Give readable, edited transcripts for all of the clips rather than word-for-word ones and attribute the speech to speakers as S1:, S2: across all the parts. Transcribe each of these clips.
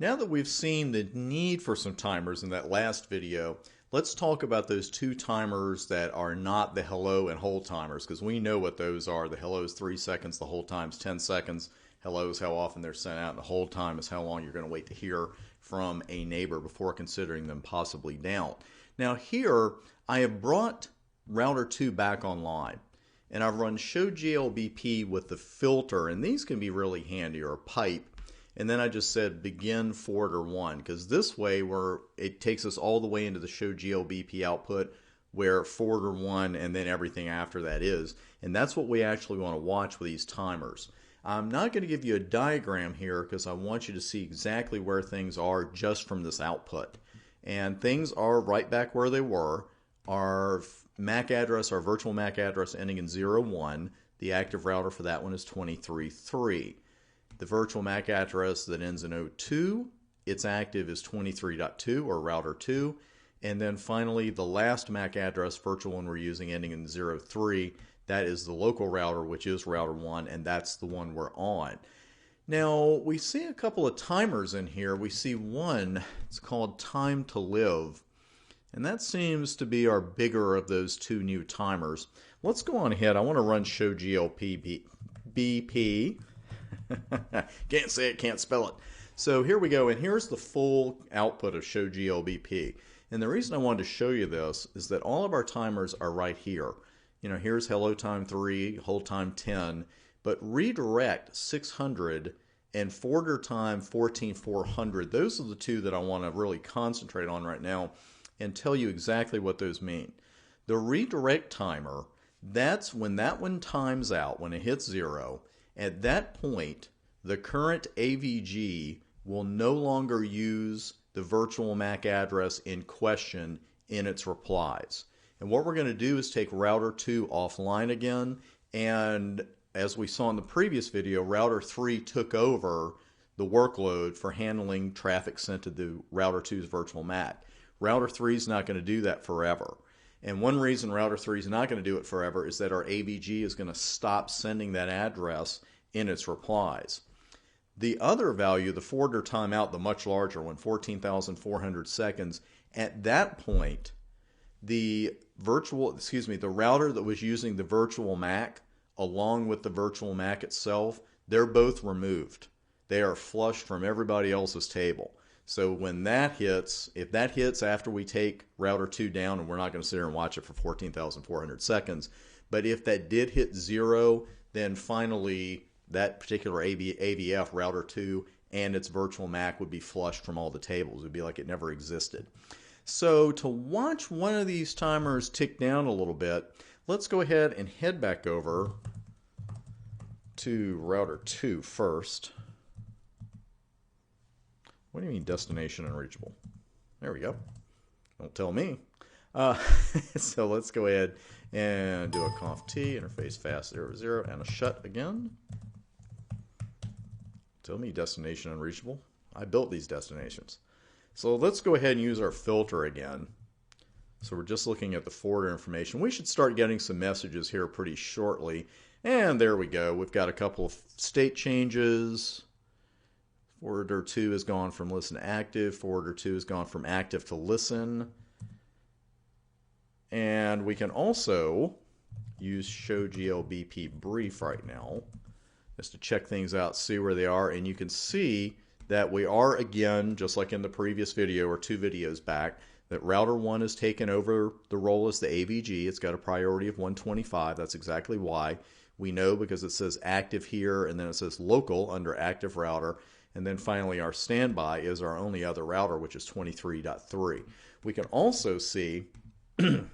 S1: Now that we've seen the need for some timers in that last video, let's talk about those two timers that are not the hello and hold timers, because we know what those are. The hello is 3 seconds, the hold time is 10 seconds. Hello is how often they're sent out, and the hold time is how long you're going to wait to hear from a neighbor before considering them possibly down. Now here, I have brought router 2 back online, and I've run show GLBP with the filter, and these can be really handy, or a pipe. And then I just said begin forwarder 1, because this way it takes us all the way into the show GLBP output where forwarder 1 and then everything after that is. And that's what we actually want to watch with these timers. I'm not going to give you a diagram here because I want you to see exactly where things are just from this output. And things are right back where they were. Our MAC address, our virtual MAC address ending in 01, the active router for that one is 23.3. The virtual MAC address that ends in 02, its active is 23.2 or router 2. And then finally, the last MAC address, virtual one we're using ending in 03, that is the local router, which is router 1, and that's the one we're on. Now, we see a couple of timers in here. We see one, it's called time to live. And that seems to be our bigger of those two new timers. Let's go on ahead. I want to run show GLBP. Can't say it, can't spell it. So here we go, and here's the full output of show GLBP. And the reason I wanted to show you this is that all of our timers are right here. You know, here's hello time 3, hold time 10, but redirect 600 and forwarder time 14400. Those are the two that I want to really concentrate on right now and tell you exactly what those mean. The redirect timer, that's when that one times out, when it hits 0. At that point, the current AVG will no longer use the virtual MAC address in question in its replies. And what we're going to do is take router 2 offline again, and as we saw in the previous video, router 3 took over the workload for handling traffic sent to the router 2's virtual MAC. Router 3 is not going to do that forever. And one reason router 3 is not going to do it forever is that our AVG is going to stop sending that address in its replies. The other value, the forwarder timeout, the much larger one, 14,400 seconds, at that point, the router that was using the virtual MAC along with the virtual MAC itself, they're both removed. They are flushed from everybody else's table. So when that hits, if that hits after we take router 2 down, and we're not going to sit here and watch it for 14,400 seconds, but if that did hit 0, then finally that particular AVF, router 2, and its virtual MAC would be flushed from all the tables. It would be like it never existed. So to watch one of these timers tick down a little bit, let's go ahead and head back over to router 2 first. What do you mean destination unreachable? There we go. Don't tell me. So let's go ahead and do a conf t, interface fast 00, and a shut again. Tell me destination unreachable. I built these destinations. So let's go ahead and use our filter again. So we're just looking at the forwarder information. We should start getting some messages here pretty shortly. And there we go. We've got a couple of state changes. Forwarder 2 has gone from listen to active. Forwarder 2 has gone from active to listen. And we can also use show GLBP brief right now just to check things out, see where they are. And you can see that we are, again, just like in the previous video or 2 videos back, that router 1 has taken over the role as the AVG. It's got a priority of 125. That's exactly why. We know because it says active here, and then it says local under active router. And then finally, our standby is our only other router, which is 23.3. We can also see that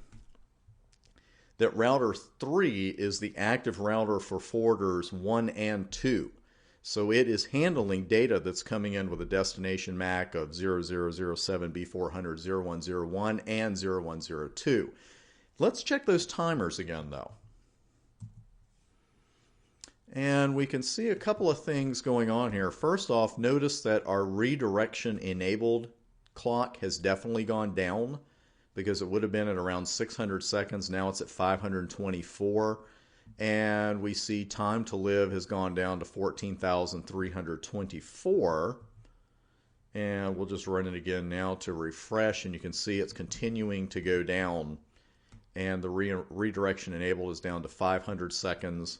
S1: router 3 is the active router for forwarders 1 and 2. So it is handling data that's coming in with a destination MAC of 0007, B400, 0101, and 0102. Let's check those timers again, though. And we can see a couple of things going on here. First off, notice that our redirection enabled clock has definitely gone down because it would have been at around 600 seconds. Now it's at 524. And we see time to live has gone down to 14,324. And we'll just run it again now to refresh, and you can see it's continuing to go down. And the redirection enabled is down to 500 seconds.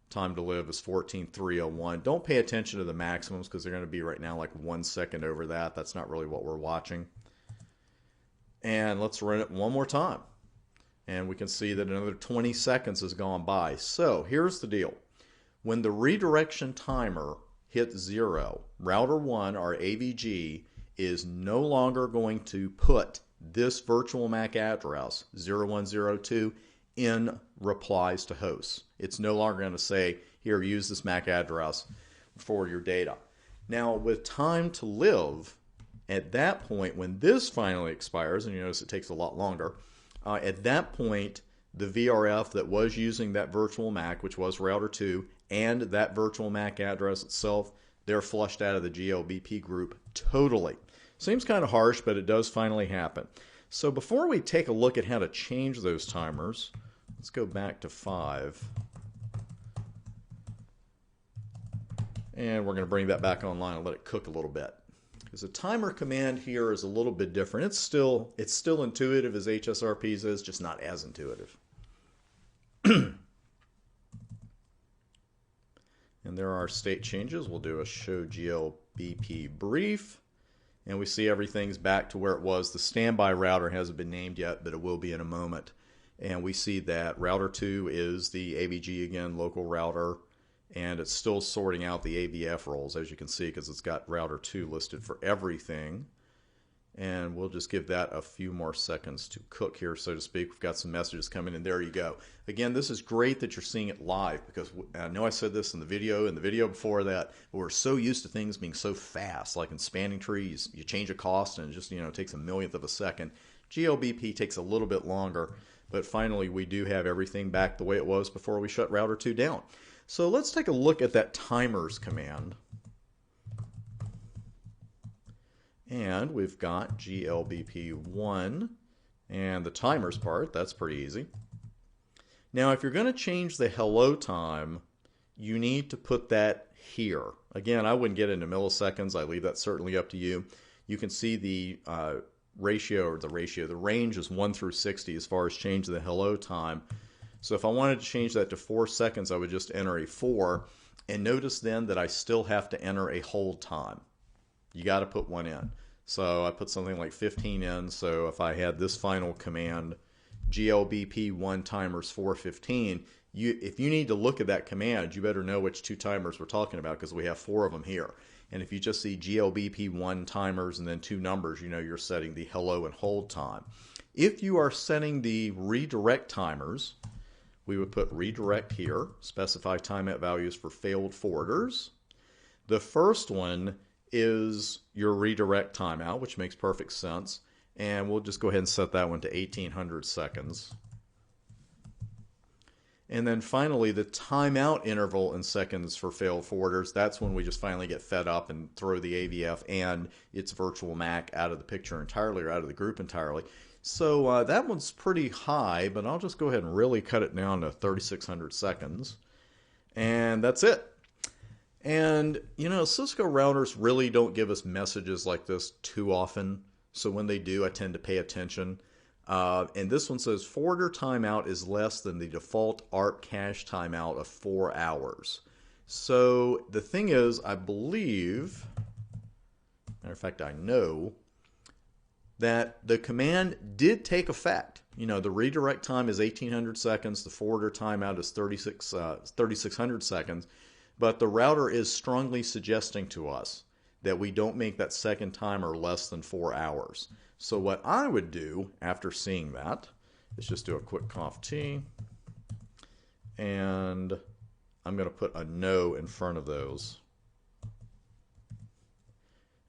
S1: Time to live is 14,301. Don't pay attention to the maximums because they're going to be right now like 1 second over that. That's not really what we're watching. And let's run it one more time. And we can see that another 20 seconds has gone by. So here's the deal. When the redirection timer hits 0, router 1, our AVG, is no longer going to put this virtual MAC address 0102 in replies to hosts. It's no longer going to say, here, use this MAC address for your data. Now, with time to live, at that point, when this finally expires, and you notice it takes a lot longer, at that point, the VRF that was using that virtual MAC, which was router 2, and that virtual MAC address itself, they're flushed out of the GLBP group totally. Seems kind of harsh, but it does finally happen. So before we take a look at how to change those timers, let's go back to 5. And we're going to bring that back online and let it cook a little bit. Because the timer command here is a little bit different. It's still intuitive as HSRP's is, just not as intuitive. And there are state changes. We'll do a show GLBP brief. And we see everything's back to where it was. The standby router hasn't been named yet, but it will be in a moment. And we see that router 2 is the AVG again, local router. And it's still sorting out the AVF roles, as you can see, because it's got router 2 listed for everything. And we'll just give that a few more seconds to cook here, so to speak. We've got some messages coming in. There you go. Again, this is great that you're seeing it live, because I know I said this in the video before that, but we're so used to things being so fast, like in spanning trees. You change a cost and it just takes a millionth of a second. GLBP takes a little bit longer, but finally we do have everything back the way it was before we shut router 2 down. So let's take a look at that timers command. And we've got GLBP1 and the timers part. That's pretty easy. Now, if you're going to change the hello time, you need to put that here. Again, I wouldn't get into milliseconds. I leave that certainly up to you. You can see the the range is 1 through 60 as far as changing the hello time. So if I wanted to change that to 4 seconds, I would just enter a 4. And notice then that I still have to enter a hold time. You got to put one in. So I put something like 15 in. So if I had this final command, GLBP1 timers 415, if you need to look at that command, you better know which 2 timers we're talking about, because we have 4 of them here. And if you just see GLBP1 timers and then 2 numbers, you know you're setting the hello and hold time. If you are setting the redirect timers, we would put redirect here, specify timeout values for failed forwarders. The first one is your redirect timeout, which makes perfect sense. And we'll just go ahead and set that one to 1800 seconds. And then finally, the timeout interval in seconds for failed forwarders, that's when we just finally get fed up and throw the AVF and its virtual MAC out of the picture entirely, or out of the group entirely. So that one's pretty high, but I'll just go ahead and really cut it down to 3600 seconds. And that's it. And, Cisco routers really don't give us messages like this too often. So when they do, I tend to pay attention. And this one says forwarder timeout is less than the default ARP cache timeout of 4 hours. So the thing is, I believe, matter of fact, I know that the command did take effect. The redirect time is 1800 seconds. The forwarder timeout is 3600 seconds. But the router is strongly suggesting to us that we don't make that second timer less than 4 hours. So what I would do after seeing that is just do a quick conf t. And I'm going to put a no in front of those.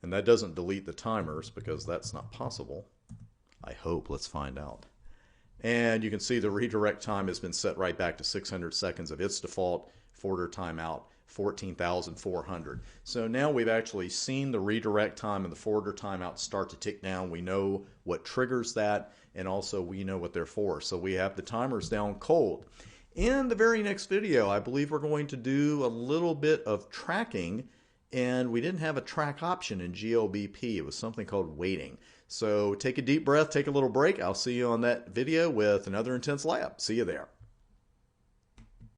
S1: And that doesn't delete the timers because that's not possible. I hope. Let's find out. And you can see the redirect time has been set right back to 600 seconds of its default. Forwarder timeout, 14,400. So now we've actually seen the redirect time and the forwarder timeout start to tick down. We know what triggers that, and also we know what they're for. So we have the timers down cold. In the very next video, I believe we're going to do a little bit of tracking and we didn't have a track option in GLBP. It was something called waiting. So take a deep breath, take a little break. I'll see you on that video with another intense lab. See you there.